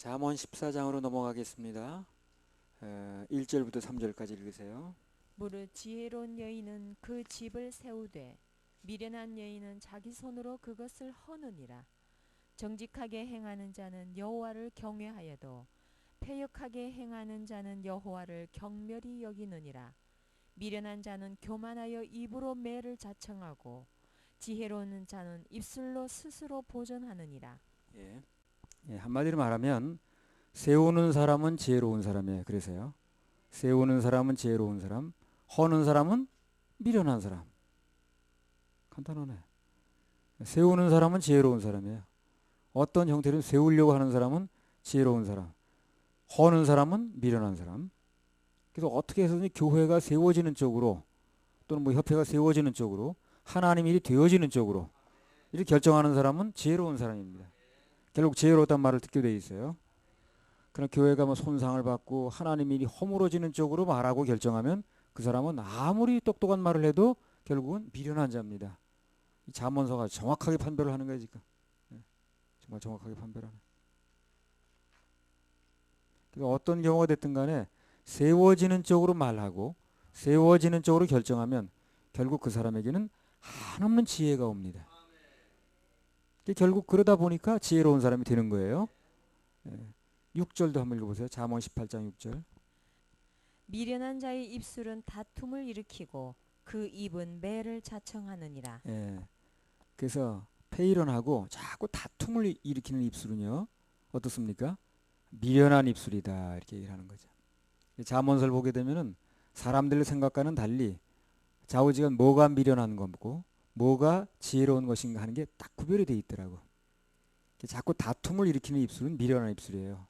잠언 14장으로 넘어가겠습니다. 1절부터 3절까지 읽으세요. 무릇 지혜로운 여인은 그 집을 세우되 미련한 여인은 자기 손으로 그것을 허느니라. 정직하게 행하는 자는 여호와를 경외하여도 패역하게 행하는 자는 여호와를 경멸히 여기느니라. 미련한 자는 교만하여 입으로 매를 자청하고 지혜로운 자는 입술로 스스로 보전하느니라. 한마디로 말하면 세우는 사람은 지혜로운 사람이에요. 그래서요. 세우는 사람은 지혜로운 사람, 허는 사람은 미련한 사람. 간단하네. 세우는 사람은 지혜로운 사람이에요. 어떤 형태로 세우려고 하는 사람은 지혜로운 사람, 허는 사람은 미련한 사람. 그래서 어떻게 해서든 교회가 세워지는 쪽으로 또는 뭐 협회가 세워지는 쪽으로 하나님 일이 되어지는 쪽으로 이렇게 결정하는 사람은 지혜로운 사람입니다. 결국 지혜롭다는 말을 듣게 돼 있어요. 그러나 교회가 뭐 손상을 받고 하나님 일이 허물어지는 쪽으로 말하고 결정하면 그 사람은 아무리 똑똑한 말을 해도 결국은 미련한 자입니다. 이 잠언서가 정확하게 판별을 하는 거예요 지금. 정말 정확하게 판별하는. 그러니까 어떤 경우가 됐든 간에 세워지는 쪽으로 말하고 세워지는 쪽으로 결정하면 결국 그 사람에게는 한없는 지혜가 옵니다. 결국 그러다 보니까 지혜로운 사람이 되는 거예요. 6절도 한번 읽어보세요. 잠언 18장 6절. 미련한 자의 입술은 다툼을 일으키고 그 입은 매를 자청하느니라. 그래서 페이런하고 자꾸 다툼을 일으키는 입술은요 어떻습니까? 미련한 입술이다 이렇게 얘기를 하는 거죠. 잠언서를 보게 되면은 사람들의 생각과는 달리 좌우지간 뭐가 미련한 거고 뭐가 지혜로운 것인가 하는 게 딱 구별이 돼 있더라고. 자꾸 다툼을 일으키는 입술은 미련한 입술이에요.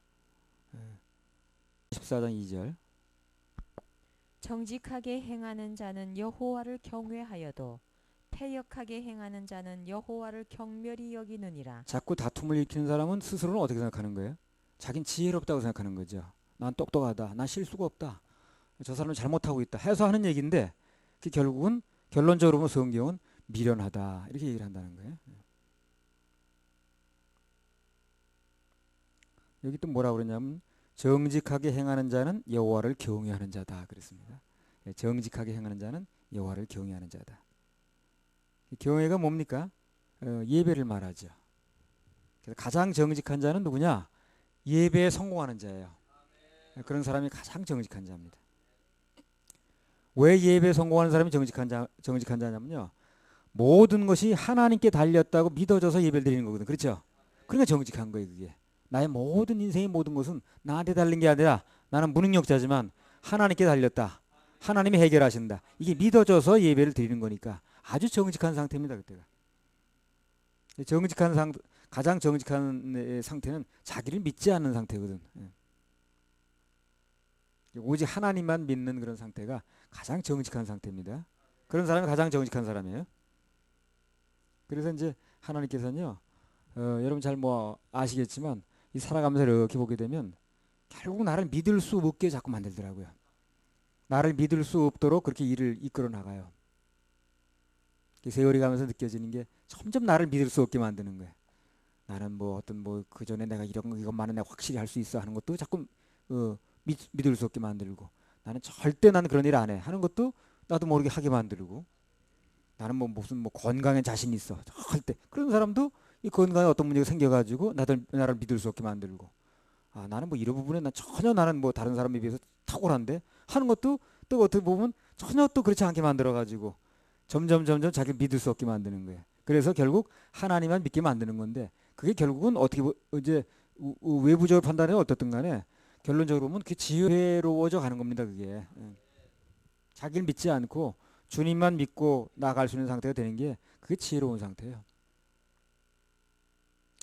14장 2절. 정직하게 행하는 자는 여호와를 경외하여도 패역하게 행하는 자는 여호와를 경멸히 여기느니라. 자꾸 다툼을 일으키는 사람은 스스로는 어떻게 생각하는 거예요? 자긴 지혜롭다고 생각하는 거죠. 난 똑똑하다. 난 실수가 없다. 저 사람은 잘못하고 있다. 해서 하는 얘기인데 그 결국은 결론적으로 보면 성경은 미련하다 이렇게 얘기를 한다는 거예요. 여기 또 뭐라고 그러냐면 정직하게 행하는 자는 여호와를 경외하는 자다 그랬습니다. 정직하게 행하는 자는 여호와를 경외하는 자다. 경외가 뭡니까? 예배를 말하죠. 그래서 가장 정직한 자는 누구냐? 예배에 성공하는 자예요. 그런 사람이 가장 정직한 자입니다. 왜 예배에 성공하는 사람이 정직한 자냐면요. 모든 것이 하나님께 달렸다고 믿어져서 예배를 드리는 거거든. 그렇죠? 그러니까 정직한 거예요, 그게. 나의 모든 인생의 모든 것은 나한테 달린 게 아니라 나는 무능력자지만 하나님께 달렸다. 하나님이 해결하신다. 이게 믿어져서 예배를 드리는 거니까 아주 정직한 상태입니다, 그때가. 가장 정직한 상태는 자기를 믿지 않는 상태거든. 오직 하나님만 믿는 그런 상태가 가장 정직한 상태입니다. 그런 사람이 가장 정직한 사람이에요. 그래서 이제 하나님께서는요, 여러분 잘 뭐 아시겠지만 이 살아가면서 이렇게 보게 되면 결국 나를 믿을 수 없게 자꾸 만들더라고요. 나를 믿을 수 없도록 그렇게 일을 이끌어 나가요. 세월이 가면서 느껴지는 게 점점 나를 믿을 수 없게 만드는 거예요. 나는 뭐 어떤 뭐 그 전에 내가 이것만은 내가 확실히 할 수 있어 하는 것도 자꾸 믿을 수 없게 만들고, 나는 절대 나는 그런 일 안 해 하는 것도 나도 모르게 하게 만들고, 나는 뭐 무슨 뭐 건강에 자신 있어 절대 그런 사람도 이 건강에 어떤 문제가 생겨가지고 나를 믿을 수 없게 만들고, 나는 뭐 이런 부분에 난 전혀 나는 뭐 다른 사람에 비해서 탁월한데 하는 것도 또 어떻게 보면 전혀 또 그렇지 않게 만들어가지고 점점 자기를 믿을 수 없게 만드는 거예요. 그래서 결국 하나님만 믿게 만드는 건데, 그게 결국은 어떻게 이제 외부적으로 판단해 어떻든 간에 결론적으로 보면 그게 지혜로워져 가는 겁니다. 그게 자기를 믿지 않고 주님만 믿고 나아갈 수 있는 상태가 되는 게 그게 지혜로운 상태예요.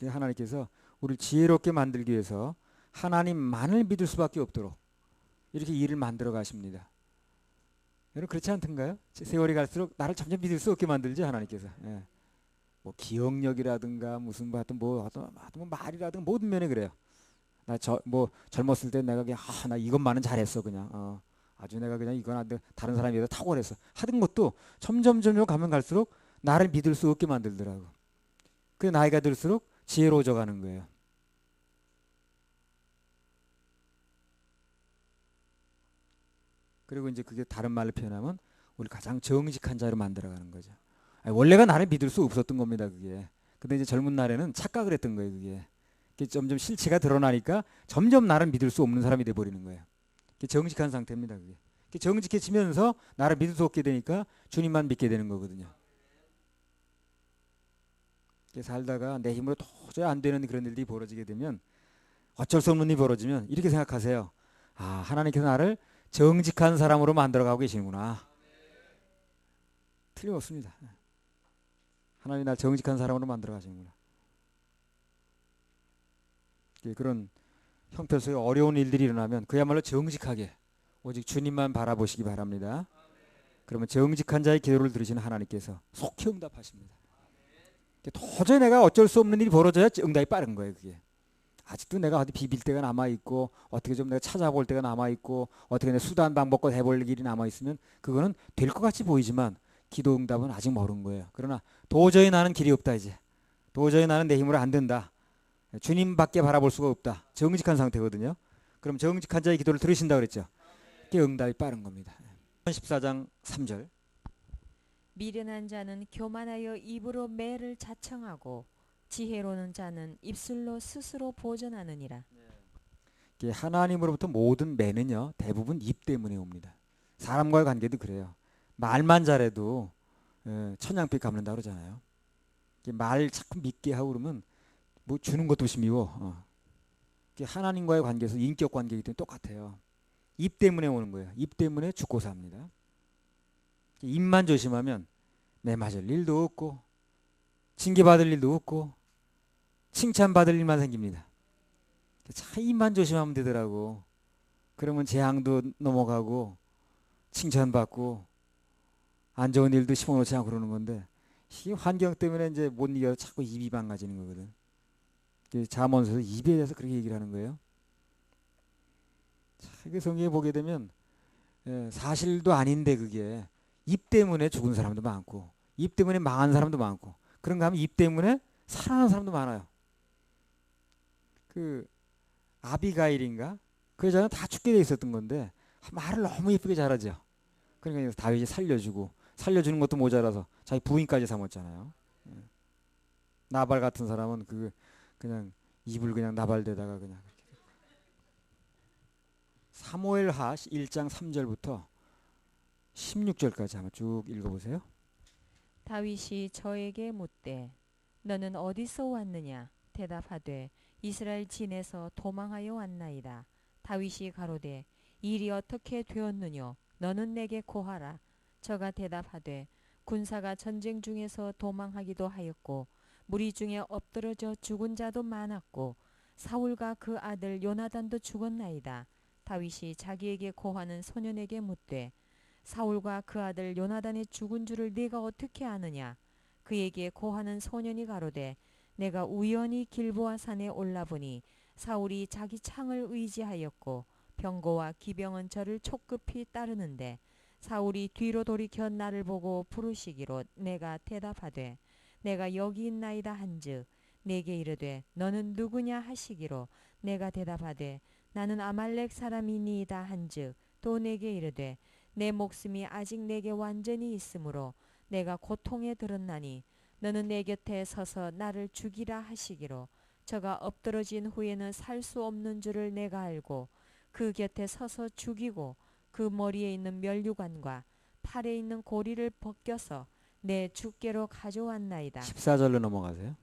하나님께서 우리를 지혜롭게 만들기 위해서 하나님만을 믿을 수밖에 없도록 이렇게 일을 만들어 가십니다. 여러분 그렇지 않던가요? 세월이 갈수록 나를 점점 믿을 수 없게 만들죠, 하나님께서. 뭐 기억력이라든가 무슨 뭐 말이라든가 모든 면에 그래요. 뭐 젊었을 때 내가 그냥 나 이것만은 잘했어 그냥. 아주 내가 그냥 이건 안 돼. 다른 사람에 비해서 탁월했어. 하던 것도 점점 가면 갈수록 나를 믿을 수 없게 만들더라고. 그 나이가 들수록 지혜로워져 가는 거예요. 그리고 이제 그게 다른 말로 표현하면 우리 가장 정직한 자로 만들어가는 거죠. 아니, 원래가 나를 믿을 수 없었던 겁니다. 그게. 근데 이제 젊은 날에는 착각을 했던 거예요. 그게 점점 실체가 드러나니까 점점 나를 믿을 수 없는 사람이 돼버리는 거예요. 그게 정직한 상태입니다. 그게 정직해지면서 나를 믿을 수 없게 되니까 주님만 믿게 되는 거거든요. 살다가 내 힘으로 도저히 안 되는 그런 일들이 벌어지게 되면 어쩔 수 없는 일이 벌어지면 이렇게 생각하세요. 아, 하나님께서 나를 정직한 사람으로 만들어가고 계시는구나. 틀림없습니다. 하나님이 날 정직한 사람으로 만들어 가시는구나. 그런 형편 속에 어려운 일들이 일어나면 그야말로 정직하게 오직 주님만 바라보시기 바랍니다. 그러면 정직한 자의 기도를 들으시는 하나님께서 속히 응답하십니다. 도저히 내가 어쩔 수 없는 일이 벌어져야 응답이 빠른 거예요. 그게 아직도 내가 어디 비빌 때가 남아있고 어떻게 좀 내가 찾아볼 때가 남아있고 어떻게 내 수단 방법과 해볼 일이 남아있으면 그거는 될 것 같이 보이지만 기도 응답은 아직 멀은 거예요. 그러나 도저히 나는 길이 없다. 이제 도저히 나는 내 힘으로 안 된다. 주님밖에 바라볼 수가 없다. 정직한 상태거든요. 그럼 정직한 자의 기도를 들으신다 그랬죠. 그게 응답이 빠른 겁니다. 14장 3절. 미련한 자는 교만하여 입으로 매를 자청하고 지혜로운 자는 입술로 스스로 보전하느니라. 하나님으로부터 모든 매는요 대부분 입 때문에 옵니다. 사람과의 관계도 그래요. 말만 잘해도 천냥빚 갚는다 그러잖아요. 말 자꾸 믿게 하고 그러면 뭐 주는 것도 없이 미워. 하나님과의 관계에서 인격 관계이기 때문에 똑같아요. 입 때문에 오는 거예요. 입 때문에 죽고 삽니다. 입만 조심하면 매 맞을 일도 없고 징계받을 일도 없고 칭찬받을 일만 생깁니다. 참 입만 조심하면 되더라고. 그러면 재앙도 넘어가고 칭찬받고 안 좋은 일도 심어놓지 않고 그러는 건데 이 환경 때문에 이제 못 이겨서 자꾸 입이 망가지는 거거든. 잠언서에서 입에 대해서 그렇게 얘기를 하는 거예요. 그 성경에 보게 되면 사실도 아닌데 그게 입 때문에 죽은 사람도 많고 입 때문에 망한 사람도 많고 그런가 하면 입 때문에 살아난 사람도 많아요. 그 아비가일인가 그 여자는 다 죽게 돼 있었던 건데 말을 너무 예쁘게 잘하죠. 그러니까 다윗이 살려주는 것도 모자라서 자기 부인까지 삼았잖아요. 나발 같은 사람은 그냥 입을 그냥 나발대다가 그냥 사무엘하 1장 3절부터 16절까지 한번 쭉 읽어보세요. 다윗이 저에게 묻되 너는 어디서 왔느냐 대답하되 이스라엘 진에서 도망하여 왔나이다. 다윗이 가로되 일이 어떻게 되었느뇨 너는 내게 고하라. 저가 대답하되 군사가 전쟁 중에서 도망하기도 하였고 무리 중에 엎드러져 죽은 자도 많았고 사울과 그 아들 요나단도 죽었나이다. 다윗이 자기에게 고하는 소년에게 묻되 사울과 그 아들 요나단이 죽은 줄을 네가 어떻게 아느냐. 그에게 고하는 소년이 가로되 내가 우연히 길보아 산에 올라보니 사울이 자기 창을 의지하였고 병거와 기병은 저를 촉급히 따르는데 사울이 뒤로 돌이켜 나를 보고 부르시기로 내가 대답하되 내가 여기 있나이다 한즉 내게 이르되 너는 누구냐 하시기로 내가 대답하되 나는 아말렉 사람이니이다 한즉 또 내게 이르되 내 목숨이 아직 내게 완전히 있으므로 내가 고통에 들었나니 너는 내 곁에 서서 나를 죽이라 하시기로 저가 엎드러진 후에는 살 수 없는 줄을 내가 알고 그 곁에 서서 죽이고 그 머리에 있는 면류관과 팔에 있는 고리를 벗겨서 내 주께로 가져왔나이다. 14절로 넘어가세요.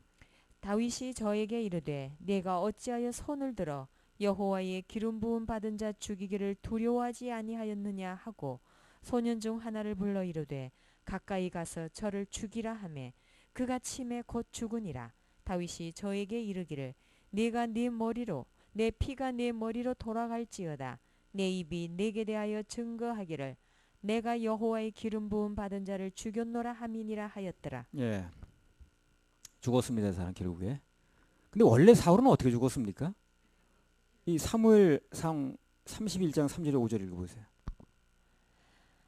다윗이 저에게 이르되 내가 어찌하여 손을 들어 여호와의 기름 부음 받은 자 죽이기를 두려워하지 아니하였느냐 하고 소년 중 하나를 불러 이르되 가까이 가서 저를 죽이라 하매 그가 침에 곧 죽으니라. 다윗이 저에게 이르기를 네가 네 머리로 내 피가 네 머리로 돌아갈지어다. 내 입이 내게 대하여 증거하기를 내가 여호와의 기름 부음 받은 자를 죽였노라 함이니라 하였더라. 예, 죽었습니다. 사람 결국에. 근데 원래 사울은 어떻게 죽었습니까? 이 사무엘상 31장 3절에 5절 읽어보세요.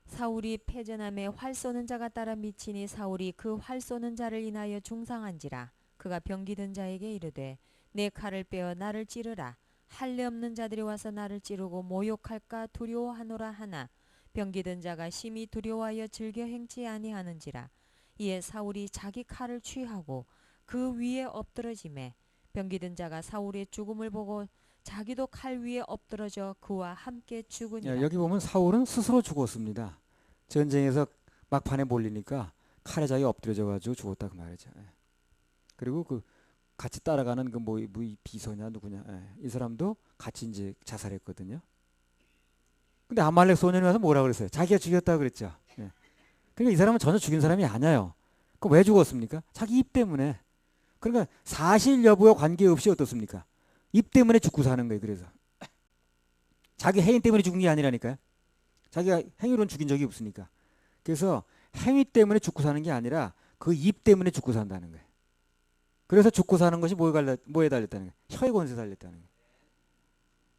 사울이 패전함에 활 쏘는 자가 따라 미치니 사울이 그 활 쏘는 자를 인하여 중상한지라. 그가 병기든 자에게 이르되 내 칼을 빼어 나를 찌르라. 할례 없는 자들이 와서 나를 찌르고 모욕할까 두려워하노라 하나 병기든 자가 심히 두려워하여 즐겨 행치 아니하는지라. 이에 사울이 자기 칼을 취하고 그 위에 엎드러지매 병기든 자가 사울의 죽음을 보고 자기도 칼 위에 엎드러져 그와 함께 죽으니라. 여기 보면 사울은 스스로 죽었습니다. 전쟁에서 막판에 몰리니까 칼에 자기 엎드려져 가지고 죽었다 그 말이죠. 그리고 그 같이 따라가는 그 뭐 비서냐 누구냐 이 사람도 같이 이제 자살했거든요. 근데 아말렉 소년이 와서 뭐라 그랬어요? 자기가 죽였다 그랬죠. 그러니까 이 사람은 전혀 죽인 사람이 아니에요. 그 왜 죽었습니까? 자기 입 때문에. 그러니까 사실 여부와 관계없이 어떻습니까? 입 때문에 죽고 사는 거예요. 그래서 자기 행위 때문에 죽은 게 아니라니까요. 자기가 행위로는 죽인 적이 없으니까. 그래서 행위 때문에 죽고 사는 게 아니라 그 입 때문에 죽고 산다는 거예요. 그래서 죽고 사는 것이 뭐에 달렸다는 거예요? 혀의 권세에 달렸다는 거예요.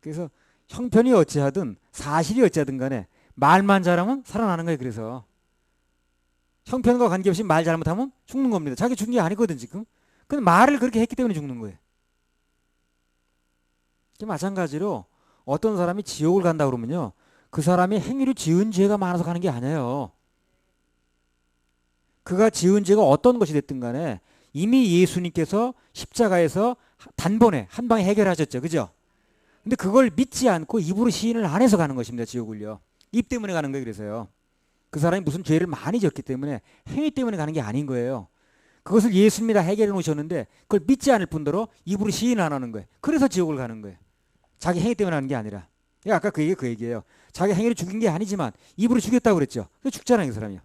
그래서 형편이 어찌하든 사실이 어찌하든 간에 말만 잘하면 살아나는 거예요. 그래서 형편과 관계없이 말 잘못하면 죽는 겁니다. 자기 죽은 게 아니거든 지금. 근데 말을 그렇게 했기 때문에 죽는 거예요. 마찬가지로 어떤 사람이 지옥을 간다 그러면요. 그 사람이 행위로 지은 죄가 많아서 가는 게 아니에요. 그가 지은 죄가 어떤 것이 됐든 간에 이미 예수님께서 십자가에서 단번에 한 방에 해결하셨죠. 그죠? 근데 그걸 믿지 않고 입으로 시인을 안 해서 가는 것입니다. 지옥을요. 입 때문에 가는 거예요. 그래서요. 그 사람이 무슨 죄를 많이 졌기 때문에 행위 때문에 가는 게 아닌 거예요. 그것을 예수님이 다 해결해 놓으셨는데 그걸 믿지 않을 뿐더러 입으로 시인 안 하는 거예요. 그래서 지옥을 가는 거예요. 자기 행위 때문에 하는 게 아니라. 아까 그 얘기예요. 자기 행위로 죽인 게 아니지만 입으로 죽였다고 그랬죠. 그래서 죽잖아요. 그 사람이요.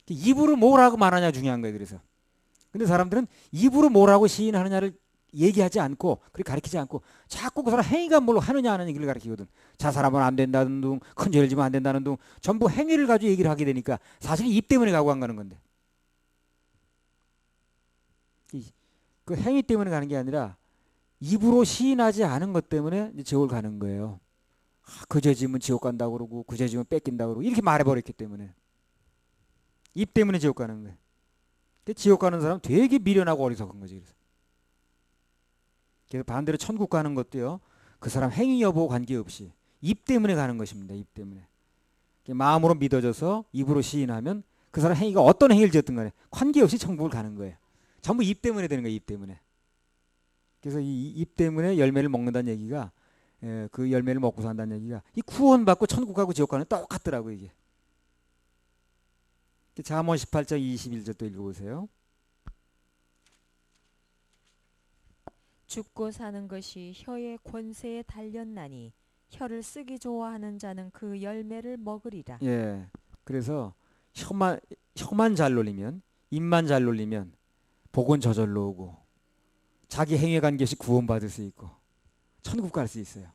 입으로 뭐라고 말하냐 중요한 거예요. 그래서. 근데 사람들은 입으로 뭐라고 시인하느냐를 얘기하지 않고 그렇게 가르치지 않고 자꾸 그 사람 행위가 뭘 하느냐 하는 얘기를 가르치거든. 자살하면 안 된다는 둥, 큰 죄를 지면 안 된다는 둥 전부 행위를 가지고 얘기를 하게 되니까 사실 입 때문에 가고 안 가는 건데. 그 행위 때문에 가는 게 아니라 입으로 시인하지 않은 것 때문에 지옥을 가는 거예요. 그 죄 지면 지옥 간다고 그러고 그 죄 지면 뺏긴다고 그러고 이렇게 말해버렸기 때문에 입 때문에 지옥 가는 거예요. 지옥 가는 사람 되게 미련하고 어리석은 거지. 그래서 반대로 천국 가는 것도요. 그 사람 행위 여부 관계없이 입 때문에 가는 것입니다. 입 때문에. 마음으로 믿어져서 입으로 시인하면 그 사람 행위가 어떤 행위를 지었든 간에 관계없이 천국을 가는 거예요. 전부 입 때문에 되는 거예요. 입 때문에. 그래서 이 입 때문에 열매를 먹는다는 얘기가 그 열매를 먹고 산다는 얘기가 이 구원받고 천국 가고 지옥 가는 똑같더라고요. 이게. 잠언 18장 21절도 읽어보세요. 죽고 사는 것이 혀의 권세에 달렸나니 혀를 쓰기 좋아하는 자는 그 열매를 먹으리라. 예. 그래서 혀만 잘 놀리면 입만 잘 놀리면 복은 저절로 오고 자기 행위에 관계없이 구원받을 수 있고 천국 갈 수 있어요.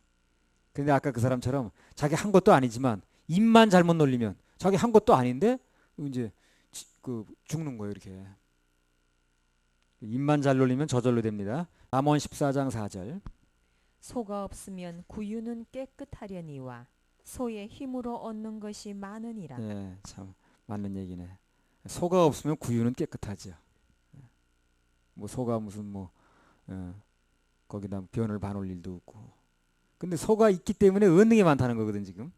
근데 아까 그 사람처럼 자기 한 것도 아니지만 입만 잘못 놀리면 자기 한 것도 아닌데 이제 죽는 거예요. 이렇게. 입만 잘 놀리면 저절로 됩니다. 잠언 14장 4절. 소가 없으면 구유는 깨끗하려니와 소의 힘으로 얻는 것이 많으니라. 예, 참 맞는 얘기네. 소가 없으면 구유는 깨끗하죠. 뭐 소가 무슨 거기다 변을 봐놓을 일도 없고. 근데 소가 있기 때문에 얻는 게 많다는 거거든 지금.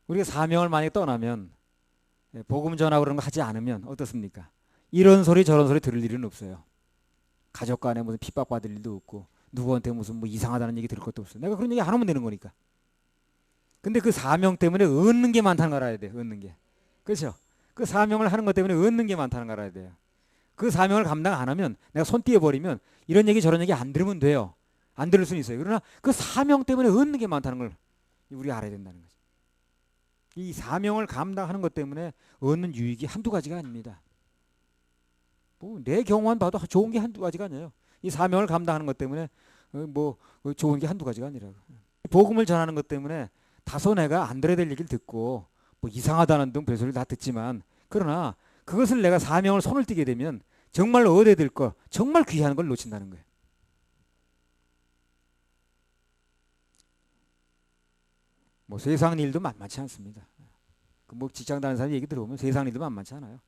우리가 사명을 만약에 떠나면 복음 전하고 그런 거 하지 않으면 어떻습니까? 이런 소리 저런 소리 들을 일은 없어요. 가족 간에 무슨 핍박받을 일도 없고 누구한테 무슨 뭐 이상하다는 얘기 들을 것도 없어요. 내가 그런 얘기 안 하면 되는 거니까. 근데 그 사명 때문에 얻는 게 많다는 걸 알아야 돼요. 얻는 게. 그렇죠? 그 사명을 하는 것 때문에 얻는 게 많다는 걸 알아야 돼요. 그 사명을 감당 안 하면 내가 손 띄어버리면 이런 얘기 저런 얘기 안 들으면 돼요. 안 들을 수는 있어요. 그러나 그 사명 때문에 얻는 게 많다는 걸 우리가 알아야 된다는 거죠. 이 사명을 감당하는 것 때문에 얻는 유익이 한두 가지가 아닙니다. 내 경우만 봐도 좋은 게 한두 가지가 아니에요. 이 사명을 감당하는 것 때문에 좋은 게 한두 가지가 아니라 복음을 전하는 것 때문에 다소 내가 안 들어야 될 얘기를 듣고 이상하다는 등 별소리를 다 듣지만 그러나 그것을 내가 사명을 손을 띄게 되면 정말 얻어야 될 거 정말 귀한 걸 놓친다는 거예요. 세상 일도 만만치 않습니다. 직장 다니는 사람 얘기 들어보면 세상 일도 만만치 않아요.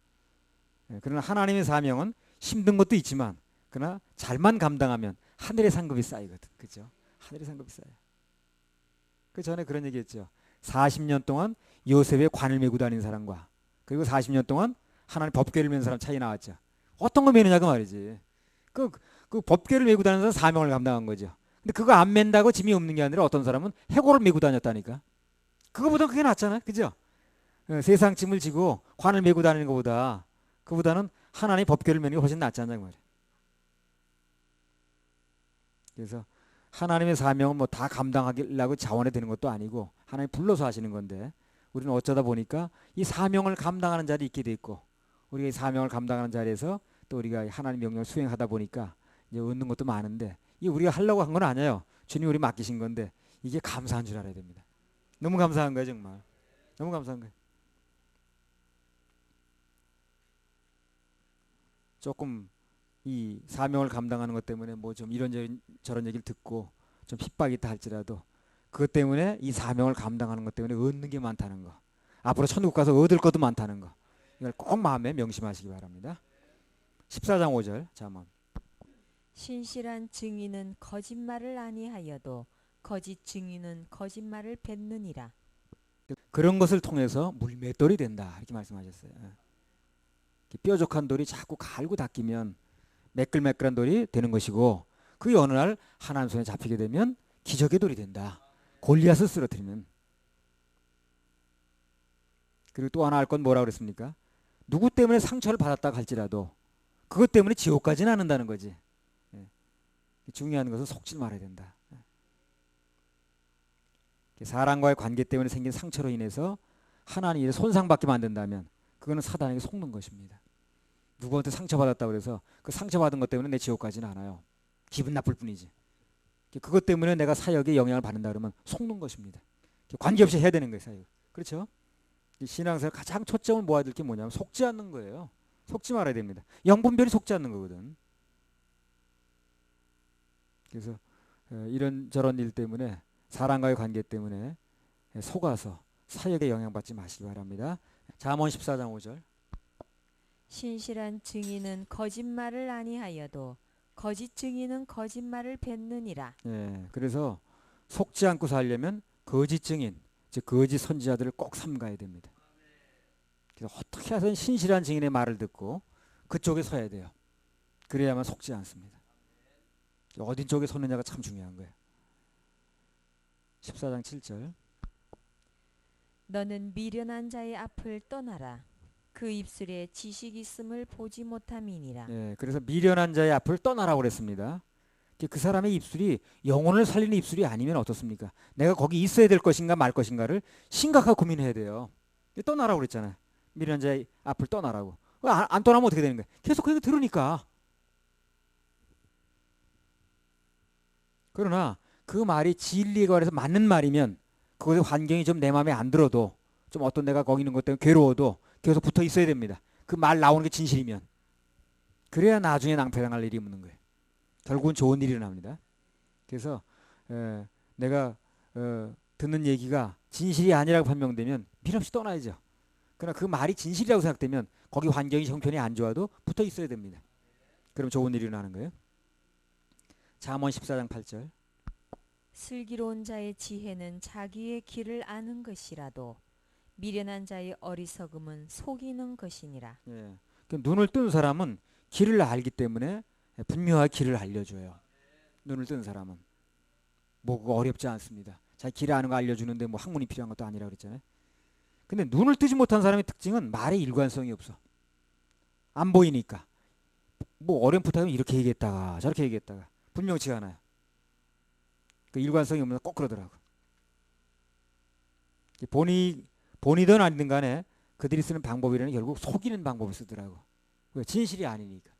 그러나 하나님의 사명은 힘든 것도 있지만 그러나 잘만 감당하면 하늘의 상급이 쌓이거든. 그죠? 하늘의 상급이 쌓여. 그 전에 그런 얘기했죠. 40년 동안 요셉의 관을 메고 다닌 사람과 그리고 40년 동안 하나님 법궤를 메는 사람 차이 나왔죠. 어떤 거 메느냐고 말이지. 그, 그 법궤를 메고 다니는 사람은 사명을 감당한 거죠. 근데 그거 안 맨다고 짐이 없는 게 아니라 어떤 사람은 해골을 메고 다녔다니까. 그거보다 그게 낫잖아. 그죠? 세상 짐을 지고 관을 메고 다니는 것보다 그보다는 하나님 법궤를 메는 게 훨씬 낫잖아요. 말이야. 그래서 하나님의 사명은 뭐 다 감당하려고 자원해 되는 것도 아니고 하나님 불러서 하시는 건데 우리는 어쩌다 보니까 이 사명을 감당하는 자리에 있게 돼 있고 우리가 이 사명을 감당하는 자리에서 또 우리가 하나님 명령을 수행하다 보니까 이제 얻는 것도 많은데 이게 우리가 하려고 한 건 아니에요. 주님 우리 맡기신 건데 이게 감사한 줄 알아야 됩니다. 너무 감사한 거예요, 정말. 너무 감사한 거예요. 조금 이 사명을 감당하는 것 때문에 뭐 좀 이런저런 얘기를 듣고 좀 핍박이 있다 할지라도 그것 때문에 이 사명을 감당하는 것 때문에 얻는 게 많다는 거. 앞으로 천국 가서 얻을 것도 많다는 거. 이걸 꼭 마음에 명심하시기 바랍니다. 14장 5절 잠언. 신실한 증인은 거짓말을 아니하여도 거짓 증인은 거짓말을 뱉느니라. 그런 것을 통해서 물맷돌이 된다 이렇게 말씀하셨어요. 뾰족한 돌이 자꾸 갈고 닦이면 매끌매끌한 돌이 되는 것이고 그 어느 날 하나님 손에 잡히게 되면 기적의 돌이 된다. 골리앗을 쓰러뜨리면. 그리고 또 하나 할 건 뭐라고 그랬습니까? 누구 때문에 상처를 받았다 할지라도 그것 때문에 지옥 가지는 않는다는 거지. 중요한 것은 속지 말아야 된다. 사람과의 관계 때문에 생긴 상처로 인해서 하나님이 손상받게 만든다면 그거는 사단에게 속는 것입니다. 누구한테 상처받았다고 그래서 그 상처받은 것 때문에 내 지옥 가지는 않아요. 기분 나쁠 뿐이지. 그것 때문에 내가 사역에 영향을 받는다 그러면 속는 것입니다. 관계없이 해야 되는 거예요. 사역. 그렇죠? 신앙생활 가장 초점을 모아야 될 게 뭐냐면 속지 않는 거예요. 속지 말아야 됩니다. 영분별이 속지 않는 거거든. 그래서 이런저런 일 때문에 사람과의 관계 때문에 속아서 사역에 영향받지 마시기 바랍니다. 잠언 14장 5절. 신실한 증인은 거짓말을 아니하여도 거짓 증인은 거짓말을 뱉느니라. 그래서 속지 않고 살려면 거짓 증인, 즉 거짓 선지자들을 꼭 삼가야 됩니다. 그래서 어떻게 해서든 신실한 증인의 말을 듣고 그쪽에 서야 돼요. 그래야만 속지 않습니다. 어딘 쪽에 서느냐가 참 중요한 거예요. 14장 7절. 너는 미련한 자의 앞을 떠나라. 그 입술에 지식 있음을 보지 못함이니라. 그래서 미련한 자의 앞을 떠나라고 그랬습니다. 그 사람의 입술이 영혼을 살리는 입술이 아니면 어떻습니까? 내가 거기 있어야 될 것인가 말 것인가를 심각하게 고민해야 돼요. 떠나라고 그랬잖아요. 미련한 자의 앞을 떠나라고. 안 떠나면 어떻게 되는 거예요? 계속 그거 들으니까. 그러나 그 말이 진리에 관해서 맞는 말이면 그것의 환경이 좀 내 마음에 안 들어도 좀 어떤 내가 거기 있는 것 때문에 괴로워도 계속 붙어 있어야 됩니다. 그 말 나오는 게 진실이면. 그래야 나중에 낭패당할 일이 없는 거예요. 결국은 좋은 일이 일어납니다. 그래서 내가 듣는 얘기가 진실이 아니라고 판명되면 밀없이 떠나야죠. 그러나 그 말이 진실이라고 생각되면 거기 환경이 형편이 안 좋아도 붙어 있어야 됩니다. 그럼 좋은 일이 일어나는 거예요. 잠언 14장 8절. 슬기로운 자의 지혜는 자기의 길을 아는 것이라도 미련한 자의 어리석음은 속이는 것이니라. 눈을 뜬 사람은 길을 알기 때문에 분명하게 길을 알려줘요. 눈을 뜬 사람은 뭐 그거 어렵지 않습니다. 자기 길 아는 거 알려주는데 뭐 학문이 필요한 것도 아니라 그랬잖아요. 근데 눈을 뜨지 못한 사람의 특징은 말에 일관성이 없어. 안 보이니까 뭐 어렴풋하면 이렇게 얘기했다가 저렇게 얘기했다가 분명치가 않아요. 그 일관성이 없는 꼭 그러더라고. 본이든 아니든 간에 그들이 쓰는 방법이라는 결국 속이는 방법을 쓰더라고. 왜? 진실이 아니니까.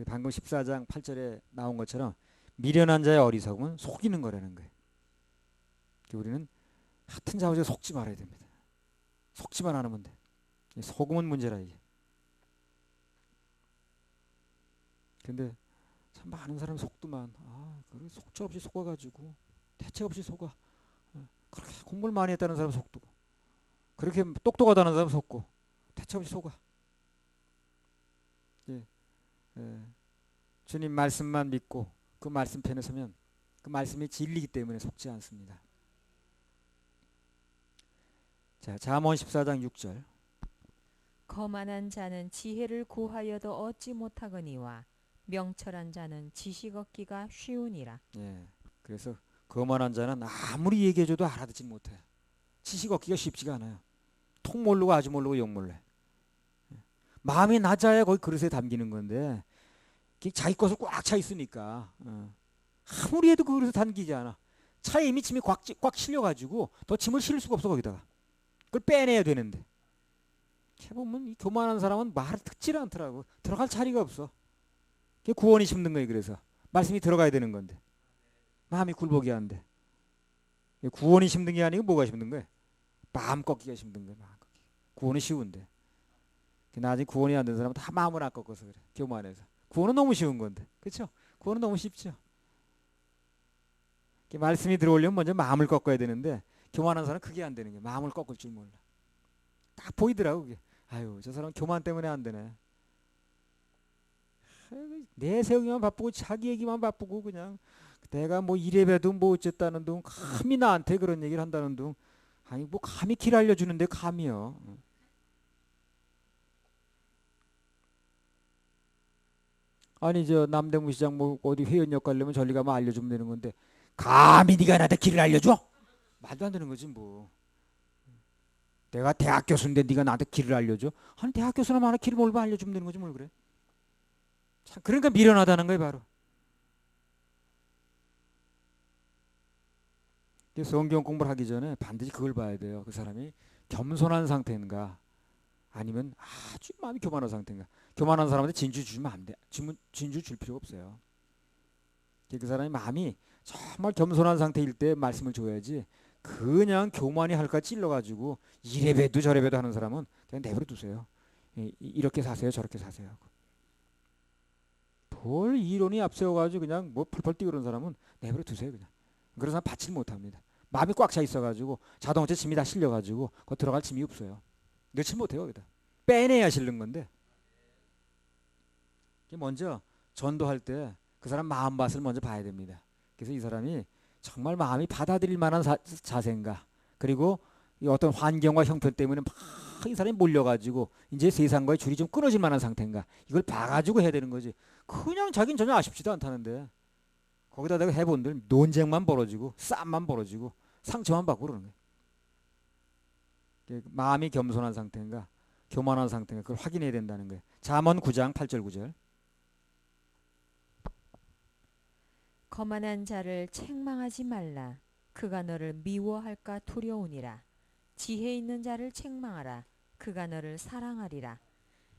방금 14장 8절에 나온 것처럼 미련한 자의 어리석음은 속이는 거라는 거예요. 우리는 하여튼 자우지에 속지 말아야 됩니다. 속지만 않으면 돼. 속음은 문제라 이게. 근데 참 많은 사람이 속도만 속죄 없이 속아가지고 대책 없이 속아. 그렇게 공부를 많이 했다는 사람 속고 그렇게 똑똑하다는 사람 속고 대책 없이 속아. 주님 말씀만 믿고 그 말씀 편에 서면 그 말씀이 진리이기 때문에 속지 않습니다. 자, 잠언 14장 6절. 거만한 자는 지혜를 구하여도 얻지 못하거니와 명철한 자는 지식 얻기가 쉬우니라. 예. 그래서 거만한 자는 아무리 얘기해줘도 알아듣지 못해. 지식 얻기가 쉽지가 않아요. 통 모르고 아주 모르고 영 몰래. 마음이 낮아야 거기 그릇에 담기는 건데 자기 것을 꽉 차 있으니까 아무리 해도 그 그릇에 담기지 않아. 차에 이미 침이 꽉 실려가지고 더 침을 실을 수가 없어 거기다가. 그걸 빼내야 되는데. 해보면 이 교만한 사람은 말을 듣질 않더라고. 들어갈 자리가 없어. 그게 구원이 힘든 거예요. 그래서 말씀이 들어가야 되는 건데 마음이 굴복이 안 돼. 구원이 힘든 게 아니고 뭐가 힘든 거예요? 마음 꺾기가 힘든 거예요. 마음 꺾기. 구원은 쉬운데 나중에 구원이 안 된 사람은 다 마음을 안 꺾어서 그래. 교만해서. 구원은 너무 쉬운 건데 그렇죠? 구원은 너무 쉽죠. 말씀이 들어오려면 먼저 마음을 꺾어야 되는데 교만한 사람은 그게 안 되는 거예요. 마음을 꺾을 줄 몰라. 딱 보이더라고 그게. 아유 저 사람 교만 때문에 안 되네. 내세우기만 바쁘고 자기 얘기만 바쁘고 그냥 내가 뭐 이래봬도 뭐 어쨌다는 둥 감히 나한테 그런 얘기를 한다는 둥 아니 뭐 감히 길 알려주는데 감히요. 아니 저 남대문 시장 뭐 어디 회원역 가려면 저리 가면 알려주면 되는 건데 감히 네가 나한테 길을 알려줘? 말도 안 되는 거지 뭐. 내가 대학 교수인데 네가 나한테 길을 알려줘? 아니 대학 교수나 마나 길을 몰고 알려주면 되는 거지 뭘 그래. 참 그러니까 미련하다는 거예요 바로. 성경 공부를 하기 전에 반드시 그걸 봐야 돼요. 그 사람이 겸손한 상태인가 아니면 아주 마음이 교만한 상태인가. 교만한 사람한테 진주 주면 안 돼. 진주 줄 필요가 없어요. 그 사람이 마음이 정말 겸손한 상태일 때 말씀을 줘야지 그냥 교만이 할까 찔러가지고 이래봬도 저래봬도 하는 사람은 그냥 내버려 두세요. 이렇게 사세요 저렇게 사세요. 뭘 이론이 앞세워가지고 그냥 뭐 펄펄 뛰고 그런 사람은 내버려 두세요 그냥. 그런 사람 받질 못합니다. 마음이 꽉 차 있어가지고 자동차 짐이 다 실려가지고 거 들어갈 짐이 없어요. 넣지 못해요 거기다. 빼내야 실는 건데. 먼저 전도할 때 그 사람 마음밭을 먼저 봐야 됩니다. 그래서 이 사람이 정말 마음이 받아들일 만한 자세인가. 그리고 이 어떤 환경과 형편 때문에 막 이 사람이 몰려가지고 이제 세상과의 줄이 좀 끊어질 만한 상태인가. 이걸 봐가지고 해야 되는 거지. 그냥 자기는 전혀 아쉽지도 않다는데 거기다 내가 해본들 논쟁만 벌어지고 싸움만 벌어지고 상처만 받고 그러는 거예요. 마음이 겸손한 상태인가 교만한 상태인가 그걸 확인해야 된다는 거예요. 잠언 9장 8절 9절. 거만한 자를 책망하지 말라. 그가 너를 미워할까 두려우니라. 지혜 있는 자를 책망하라. 그가 너를 사랑하리라.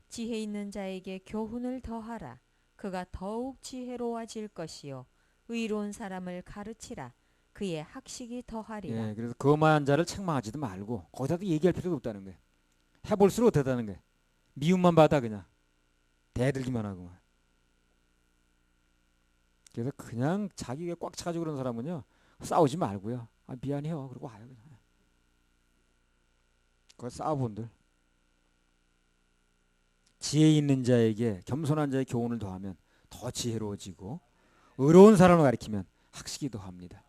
지혜 있는 자에게 교훈을 더하라. 그가 더욱 지혜로워질 것이요 의로운 사람을 가르치라. 그의 학식이 더하리라. 예, 그래서 거만한 자를 책망하지도 말고 거기다도 얘기할 필요가 없다는 거예요. 해볼수록 어떻다는 거예요. 미움만 받아 그냥 대들기만 하고. 그래서 그냥 자기가 꽉 차가지고 그런 사람은요 싸우지 말고요. 아, 미안해요. 그러고 와요 그냥. 그거 싸워본들. 지혜 있는 자에게 겸손한 자의 교훈을 더하면 더 지혜로워지고 의로운 사람을 가리키면 학식이 더합니다.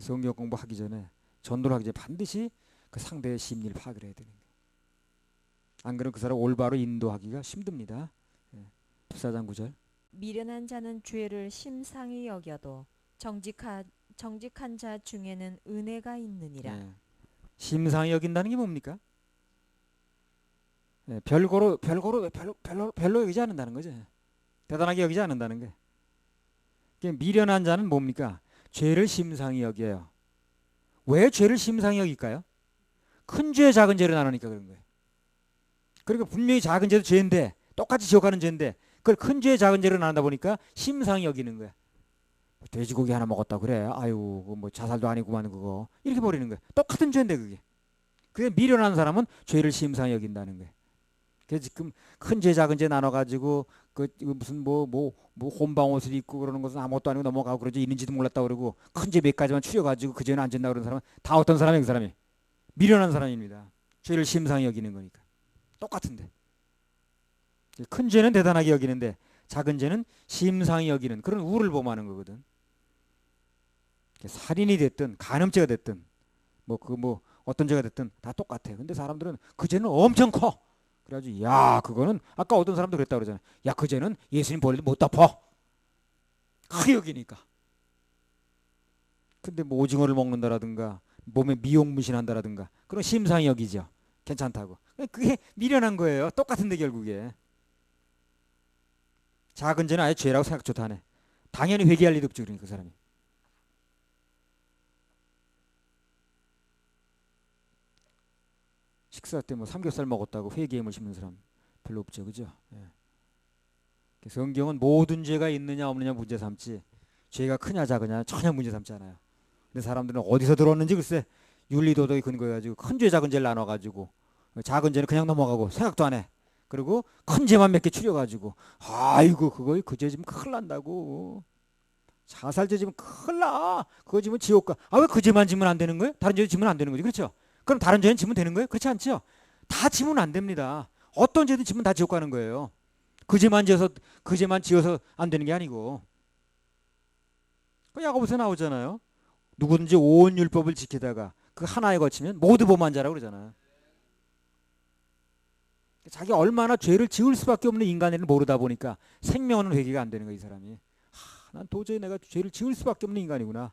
성경 공부하기 전에 전도를 하기 전에 반드시 그 상대의 심리를 파악을 해야 되는 거예요. 안 그러면 그 사람 올바로 인도하기가 힘듭니다. 14장 9절. 미련한 자는 죄를 심상히 여겨도 정직한 자 중에는 은혜가 있느니라. 심상히 여긴다는 게 뭡니까? 별로 여기지 않는다는 거죠. 대단하게 여기지 않는다는 게. 미련한 자는 뭡니까? 죄를 심상히 여겨요. 왜 죄를 심상히 여길까요? 큰 죄, 작은 죄를 나누니까 그런 거예요. 그러니까 분명히 작은 죄도 죄인데 똑같이 지옥가는 죄인데 그걸 큰 죄, 작은 죄를 나누다 보니까 심상히 여기는 거야. 돼지고기 하나 먹었다 그래. 아유, 뭐 자살도 아니구만 그거. 이렇게 버리는 거야. 똑같은 죄인데 그게. 그게 미련한 사람은 죄를 심상히 여긴다는 거야. 그래서 지금 큰 죄, 작은 죄 나눠가지고 그 무슨 뭐 혼방 옷을 입고 그러는 것은 아무것도 아니고 넘어가고 그러지 있는지도 몰랐다 그러고 큰 죄 몇 가지만 추려가지고 그 죄는 안 된다 그러는 사람은 다 어떤 사람이에요? 그 사람이 미련한 사람입니다. 죄를 심상히 여기는 거니까 똑같은데 큰 죄는 대단하게 여기는데 작은 죄는 심상히 여기는 그런 우를 범하는 거거든. 살인이 됐든 간음죄가 됐든 뭐 어떤 죄가 됐든 다 똑같아. 근데 사람들은 그 죄는 엄청 커. 그래가지고 야 그거는 아까 어떤 사람도 그랬다 그러잖아. 야 그 죄는 예수님 벌도 못 덮어. 크게 여기니까. 근데 뭐 오징어를 먹는다라든가 몸에 미용무신한다라든가 그런 심상히 여기죠. 괜찮다고. 그게 미련한 거예요. 똑같은데 결국에. 작은 죄는 아예 죄라고 생각조차 안 해. 당연히 회개할 일도 없죠. 그러니까 그 사람이. 식사 때 뭐 삼겹살 먹었다고 회개임을 심는 사람 별로 없죠. 그죠? 예. 성경은 모든 죄가 있느냐 없느냐 문제 삼지 죄가 크냐 작으냐 전혀 문제 삼지 않아요. 근데 사람들은 어디서 들었는지 글쎄 윤리도덕에 근거해가지고 큰 죄 작은 죄를 나눠가지고 작은 죄는 그냥 넘어가고 생각도 안 해. 그리고 큰 죄만 몇 개 추려가지고 아이고 그거 그 죄 지면 큰일 난다고. 자살죄 지면 큰일 나. 그거 지면 지옥 가. 아 왜 그 죄만 지면 안 되는 거예요? 다른 죄 지면 안 되는 거지. 그렇죠? 그럼 다른 죄는 지면 되는 거예요? 그렇지 않죠? 다 지면 안 됩니다. 어떤 죄든 지면 다 지옥 가는 거예요. 그 죄만 지어서 안 되는 게 아니고. 그 야고보서 나오잖아요. 누구든지 온 율법을 지키다가 그 하나에 거치면 모두 범한 자라고 그러잖아요. 자기 얼마나 죄를 지을 수밖에 없는 인간을 모르다 보니까 생명은 회개가 안 되는 거야 이 사람이. 난 도저히 내가 죄를 지을 수밖에 없는 인간이구나.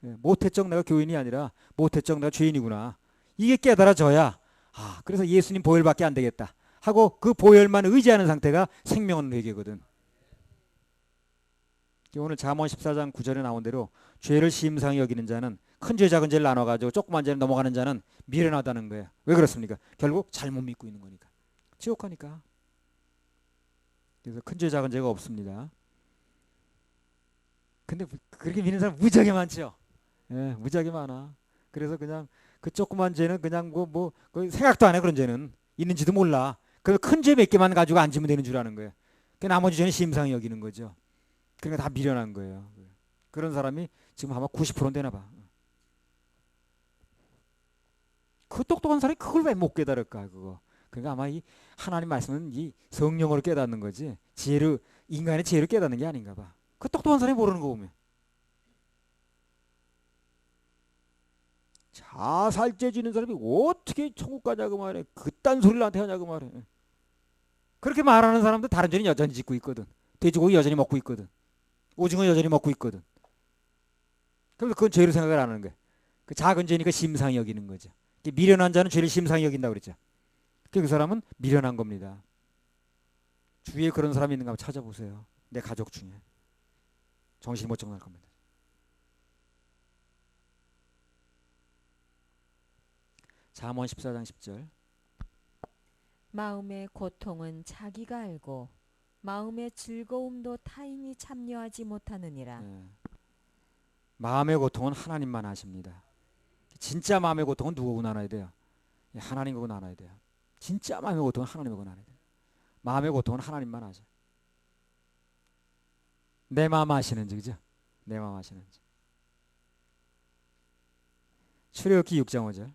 못했적 내가 교인이 아니라 못했적 내가 죄인이구나. 이게 깨달아져야 그래서 예수님 보혈밖에 안 되겠다 하고 그 보혈만 의지하는 상태가 생명은 회개거든. 오늘 잠언 14장 9절에 나온 대로 죄를 심상히 여기는 자는 큰 죄 작은 죄를 나눠가지고 조그만 죄를 넘어가는 자는 미련하다는 거예요. 왜 그렇습니까? 결국 잘못 믿고 있는 거니까. 지옥 가니까. 그래서 큰 죄 작은 죄가 없습니다. 근데 그렇게 믿는 사람 무지하게 많죠. 예, 무지하게 많아. 그래서 그냥 그 조그만 죄는 그냥 거의 생각도 안 해. 그런 죄는 있는지도 몰라. 그 큰 죄 몇 개만 가지고 앉으면 되는 줄 아는 거예요. 그 나머지 죄는 심상히 여기는 거죠. 그러니까 다 미련한 거예요. 그런 사람이 지금 아마 90% 되나 봐. 그 똑똑한 사람이 그걸 왜 못 깨달을까 그거. 그러니까 아마 이 하나님 말씀은 이 성령으로 깨닫는 거지 인간의 지혜로 깨닫는 게 아닌가 봐. 그 똑똑한 사람이 모르는 거 보면. 자살죄 지는 사람이 어떻게 천국 가냐고 말해. 그딴 소리를 나한테 하냐고 말해. 그렇게 말하는 사람도 다른 죄는 여전히 짓고 있거든. 돼지고기 여전히 먹고 있거든. 오징어 여전히 먹고 있거든. 그래서 그건 죄로 생각을 안 하는 거야. 그 작은 죄니까 심상히 여기는 거죠. 미련한 자는 죄를 심상히 여긴다고 그랬죠. 그 사람은 미련한 겁니다. 주위에 그런 사람이 있는가 한번 찾아보세요. 내 가족 중에. 정신이 못 정날 겁니다. 잠언 14장 10절. 마음의 고통은 자기가 알고 마음의 즐거움도 타인이 참여하지 못하느니라. 마음의 고통은 하나님만 아십니다. 진짜 마음의 고통은 누구하고 나눠야 돼요? 하나님하고 나눠야 돼요. 진짜 마음의 고통은 하나님하고 나눠야 돼요. 마음의 고통은 하나님만 아셔. 내 마음 아시는지 그죠? 내 마음 아시는지. 출애굽기 6장 5절.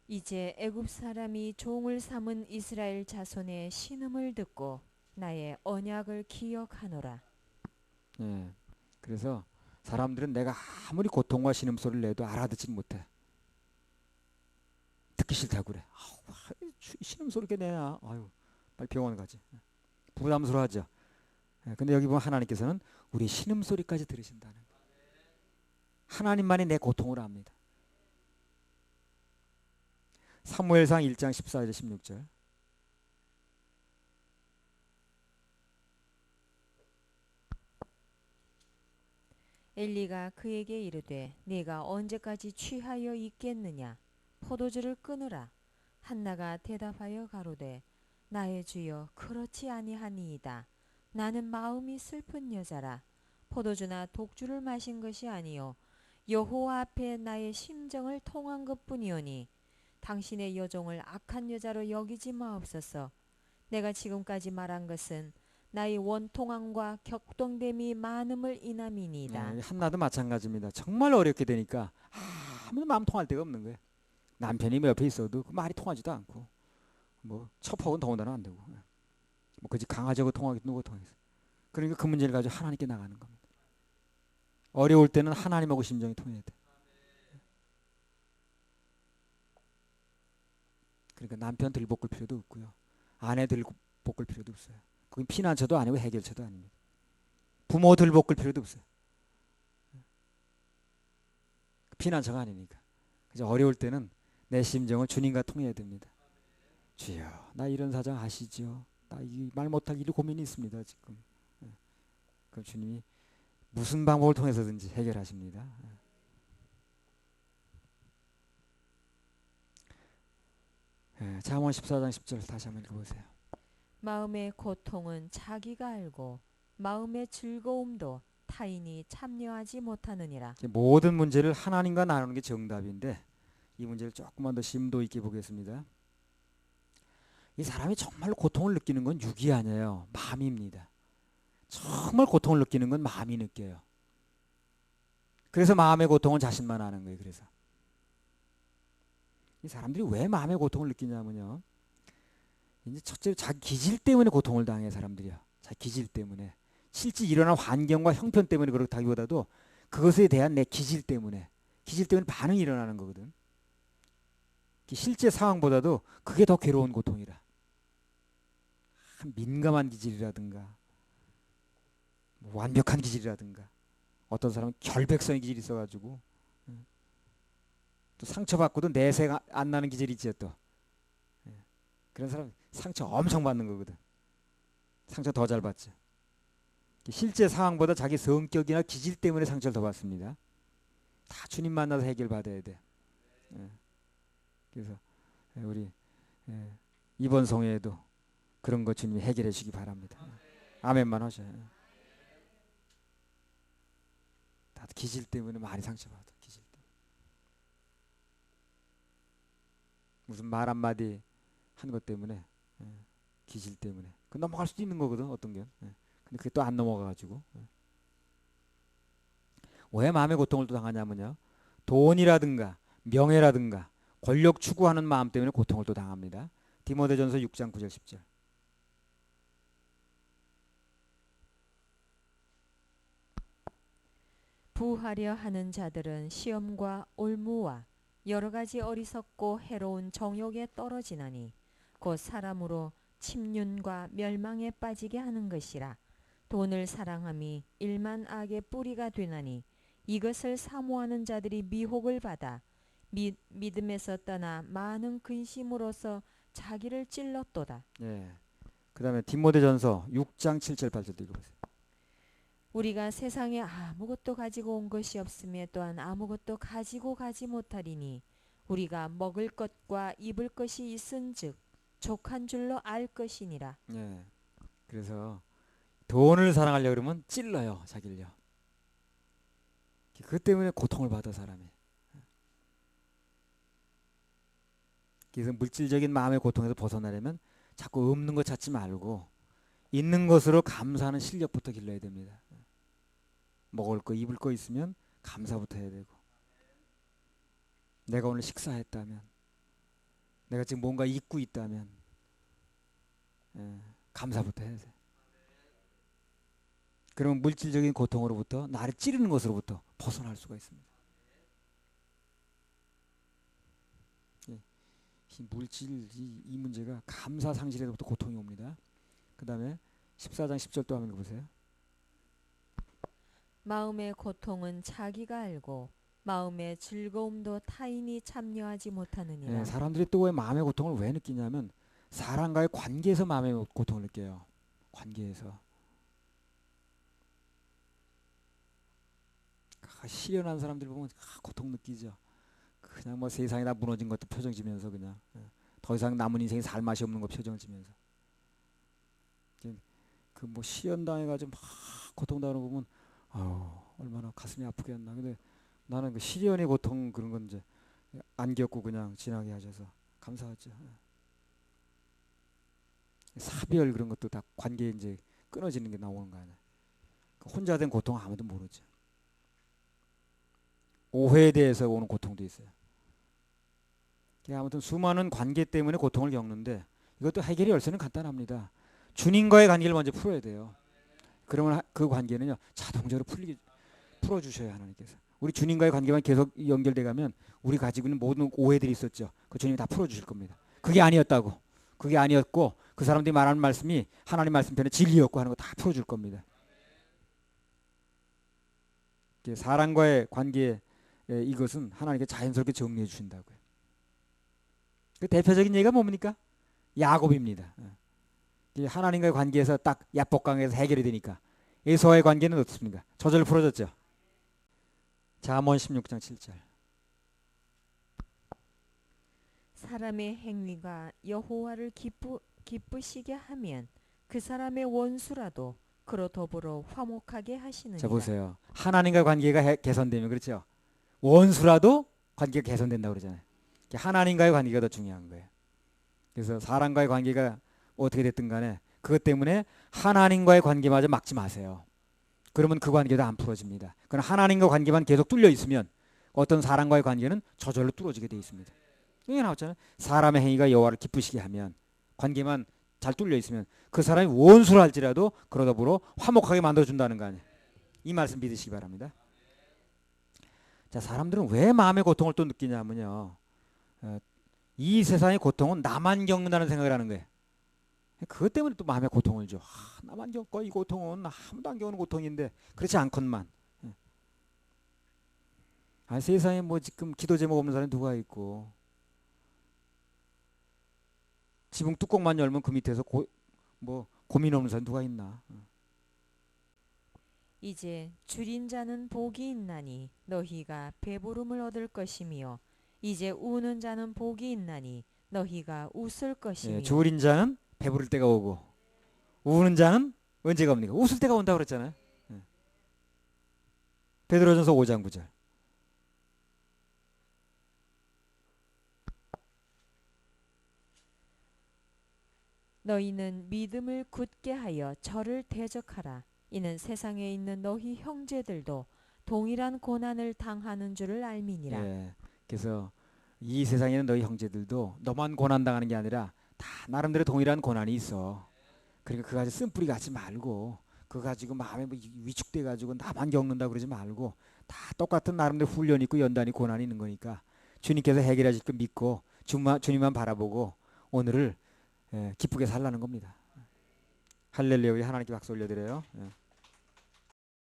이제 애굽 사람이 종을 삼은 이스라엘 자손의 신음을 듣고 나의 언약을 기억하노라. 예. 그래서 사람들은 내가 아무리 고통과 신음소리를 내도 알아듣지 못해. 듣기 싫다고 그래. 신음소리 이렇게 내냐. 아유, 빨리 병원 가지. 부담스러워하죠. 근데 여기 보면 하나님께서는 우리 신음소리까지 들으신다는 거예요. 하나님만이 내 고통을 압니다. 사무엘상 1장 14절 16절. 엘리가 그에게 이르되 네가 언제까지 취하여 있겠느냐 포도주를 끊으라. 한나가 대답하여 가로되 나의 주여 그렇지 아니하니이다. 나는 마음이 슬픈 여자라. 포도주나 독주를 마신 것이 아니요 여호와 앞에 나의 심정을 통한 것뿐이오니 당신의 여종을 악한 여자로 여기지 마옵소서. 내가 지금까지 말한 것은 나의 원통함과 격동됨이 많음을 인함이니이다. 한나도 마찬가지입니다. 정말 어렵게 되니까 아무도 마음 통할 데가 없는 거예요. 남편이 뭐 옆에 있어도 그 말이 통하지도 않고 뭐 첩하고는 더군다나 안 되고 뭐 그지 강아지하고 통하기도 누구 통하겠어. 그러니까 그 문제를 가지고 하나님께 나가는 겁니다. 어려울 때는 하나님하고 심정이 통해야 돼. 그러니까 남편 들볶을 필요도 없고요. 아내 들볶을 필요도 없어요. 그건 피난처도 아니고 해결처도 아닙니다. 부모 들볶을 필요도 없어요. 피난처가 아니니까. 그래서 어려울 때는 내 심정을 주님과 통해야 됩니다. 주여, 나 이런 사정 아시죠? 나 이 말 못할 일이 고민이 있습니다 지금. 그럼 주님이 무슨 방법을 통해서든지 해결하십니다. 잠언 14장 10절 다시 한번 읽어보세요. 마음의 고통은 자기가 알고 마음의 즐거움도 타인이 참여하지 못하느니라. 모든 문제를 하나님과 나누는 게 정답인데 이 문제를 조금만 더 심도 있게 보겠습니다. 이 사람이 정말 고통을 느끼는 건 육이 아니에요. 마음입니다. 정말 고통을 느끼는 건 마음이 느껴요. 그래서 마음의 고통은 자신만 아는 거예요. 그래서 이 사람들이 왜 마음의 고통을 느끼냐면요. 이제 첫째로 자기 기질 때문에 고통을 당해 사람들이요. 자기 기질 때문에 실제 일어난 환경과 형편 때문에 그렇다기보다도 그것에 대한 내 기질 때문에 반응이 일어나는 거거든. 실제 상황보다도 그게 더 괴로운 고통이라. 민감한 기질이라든가 완벽한 기질이라든가 어떤 사람은 결백성의 기질이 있어가지고 또 상처받고도 내색 안 나는 기질이 있지 또. 그런 사람 상처 엄청 받는 거거든. 상처 더 잘 받지. 실제 상황보다 자기 성격이나 기질 때문에 상처를 더 받습니다. 다 주님 만나서 해결받아야 돼. 그래서 우리 이번 성회에도 그런 거 주님이 해결해 주시기 바랍니다. 아멘만 하셔요. 다 기질 때문에 많이 상처받아. 기질 때문에. 무슨 말 한마디 한 것 때문에 기질 때문에 그 넘어갈 수도 있는 거거든 어떤 게. 근데 그게 또 안 넘어가가지고 왜 마음의 고통을 또 당하냐면요. 돈이라든가 명예라든가 권력 추구하는 마음 때문에 고통을 또 당합니다. 디모데전서 6장 9절 10절. 부하려 하는 자들은 시험과 올무와 여러 가지 어리석고 해로운 정욕에 떨어지나니 곧 사람으로 침륜과 멸망에 빠지게 하는 것이라. 돈을 사랑함이 일만 악의 뿌리가 되나니 이것을 사모하는 자들이 미혹을 받아 믿음에서 떠나 많은 근심으로써 자기를 찔렀도다. 예. 그다음에 디모데전서 6장 7절 8절 읽어보세요. 우리가 세상에 아무것도 가지고 온 것이 없음에 또한 아무것도 가지고 가지 못하리니 우리가 먹을 것과 입을 것이 있은즉 족한 줄로 알 것이니라. 예. 그래서 돈을 사랑하려 그러면 찔러요 자기를요. 그 때문에 고통을 받아 사람이. 그래서 물질적인 마음의 고통에서 벗어나려면 자꾸 없는 것 찾지 말고 있는 것으로 감사하는 실력부터 길러야 됩니다. 먹을 거 입을 거 있으면 감사부터 해야 되고 내가 오늘 식사했다면 내가 지금 뭔가 입고 있다면 감사부터 해야 돼. 그러면 물질적인 고통으로부터 나를 찌르는 것으로부터 벗어날 수가 있습니다. 이 물질 이 문제가 감사 상실에서부터 고통이 옵니다. 그 다음에 14장 10절 또 한번 읽어보세요. 마음의 고통은 자기가 알고 마음의 즐거움도 타인이 참여하지 못하느니라. 사람들이 또 왜 마음의 고통을 왜 느끼냐면 사람과의 관계에서 마음의 고통을 느껴요. 관계에서. 실현한 사람들 보면 고통 느끼죠. 그냥 뭐 세상이 다 무너진 것도 표정 지면서 그냥 더 이상 남은 인생에 살 맛이 없는 거 표정 지면서 그 뭐 실현당해가지고 막 고통당하는 거 보면 얼마나 가슴이 아프게 했나. 근데 나는 그 실현의 고통 그런 건 이제 안 겪고 그냥 지나게 하셔서 감사하죠. 사별 그런 것도 다 관계 이제 끊어지는 게 나오는 거 아니야. 혼자 된 고통 아무도 모르죠. 오해에 대해서 오는 고통도 있어요. 아무튼 수많은 관계 때문에 고통을 겪는데 이것도 해결의 열쇠는 간단합니다. 주님과의 관계를 먼저 풀어야 돼요. 그러면 그 관계는요 자동적으로 풀어주셔야 하나님께서. 우리 주님과의 관계만 계속 연결돼 가면 우리 가지고 있는 모든 오해들이 있었죠. 그 주님이 다 풀어주실 겁니다. 그게 아니었다고. 그게 아니었고 그 사람들이 말하는 말씀이 하나님 말씀편의 진리였고 하는 거 다 풀어줄 겁니다. 사람과의 관계 이것은 하나님께 자연스럽게 정리해 주신다고요. 그 대표적인 예가 뭡니까? 야곱입니다. 하나님과의 관계에서 딱 야복강에서 해결이 되니까 에서와의 관계는 어떻습니까? 저절로 풀어졌죠. 잠언 16장 7절. 사람의 행위가 여호와를 기쁘시게 하면 그 사람의 원수라도 그로 더불어 화목하게 하시느니라. 자 보세요. 하나님과 관계가 개선되면 그렇죠. 원수라도 관계가 개선된다고 그러잖아요. 하나님과의 관계가 더 중요한 거예요. 그래서 사람과의 관계가 어떻게 됐든 간에 그것 때문에 하나님과의 관계마저 막지 마세요. 그러면 그 관계도 안 풀어집니다. 그러나 하나님과 관계만 계속 뚫려 있으면 어떤 사람과의 관계는 저절로 뚫어지게 돼 있습니다. 이게 나왔잖아요. 사람의 행위가 여호와를 기쁘시게 하면 관계만 잘 뚫려 있으면 그 사람이 원수를 할지라도 그러다 보러 화목하게 만들어준다는 거 아니에요. 이 말씀 믿으시기 바랍니다. 자, 사람들은 왜 마음의 고통을 또 느끼냐면요. 이 세상의 고통은 나만 겪는다는 생각을 하는 거예요. 그것 때문에 또 마음의 고통을 줘. 나만 겪고 이 고통은 아무도 안 겪는 고통인데 그렇지 않건만. 세상에 뭐 지금 기도 제목 없는 사람이 누가 있고 지붕 뚜껑만 열면 그 밑에서 고민 없는 사람이 누가 있나. 이제 줄인 자는 복이 있나니 너희가 배부름을 얻을 것이며 이제 우는 자는 복이 있나니 너희가 웃을 것이며. 줄인 자는 배부를 때가 오고 우는 자는 언제가 옵니까? 웃을 때가 온다고 그랬잖아요. 베드로전서 5장 9절. 너희는 믿음을 굳게 하여 저를 대적하라. 이는 세상에 있는 너희 형제들도 동일한 고난을 당하는 줄을 알미니라. 그래서 이 세상에 있는 너희 형제들도 너만 고난 당하는 게 아니라 다 나름대로 동일한 고난이 있어. 그러니까 그거 가지고 쓴뿌리 갖지 말고 그거 가지고 마음에 위축돼 가지고 나만 겪는다 그러지 말고 다 똑같은 나름대로 훈련이 있고 연단이 고난이 있는 거니까 주님께서 해결하실 거 믿고 주님만 바라보고 오늘을 기쁘게 살라는 겁니다. 할렐루야. 우리 하나님께 박수 올려드려요.